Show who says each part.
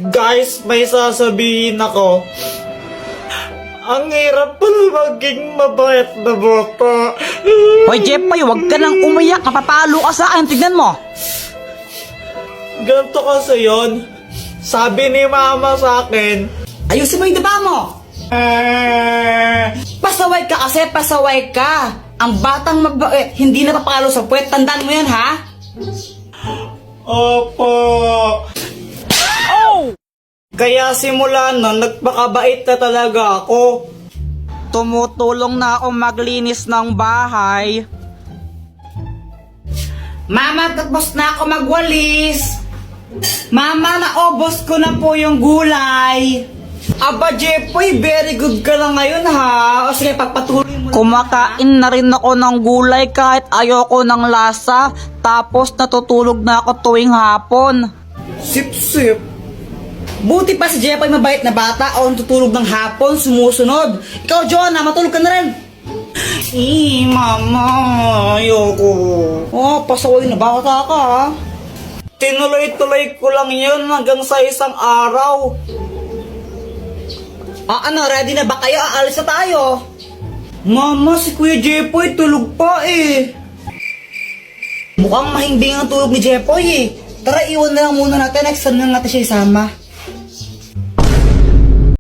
Speaker 1: Guys, may sasabihin ako. Ang hirap pala maging mabait na bata.
Speaker 2: Hoy Jepoy, huwag ka nang umiyak, napapalo ka sa akin, tignan mo.
Speaker 1: Ganito kasi yun. Sabi ni mama sa akin,
Speaker 2: Ayusin mo yung daba mo. Pasaway ka kasi, pasaway ka. Ang batang mabait, hindi napapalo sa puwet, tandaan mo yan ha?
Speaker 1: Opo. Kaya simula nun, nagpakabait na talaga ako.
Speaker 2: Tumutulong na ako maglinis ng bahay. Mama, tapos na ako magwalis. Mama, naubos ko na po yung gulay.
Speaker 1: Aba, Jepoy, very good ka na ngayon ha. O sige, pagpatuloy mo.
Speaker 2: Kumakain na rin ako ng gulay kahit ayoko ng lasa. Tapos natutulog na ako tuwing hapon.
Speaker 1: Sip-sip.
Speaker 2: Buti pa si Jepoy mabait na bata o tutulog ng hapon, sumusunod. Ikaw, Jonah, matulog ka na rin.
Speaker 1: Mama, ayoko.
Speaker 2: Oh, pasaway na bata ka ha.
Speaker 1: Tinuloy-tuloy ko lang yun hanggang sa isang araw.
Speaker 2: Ano, ready na ba kayo? Aalis na tayo.
Speaker 1: Mama, si Kuya Jepoy tulog pa eh.
Speaker 2: Mukhang mahimbing ang tulog ni Jepoy eh. Tara, iwan na lang muna natin. Next time na natin siya isama.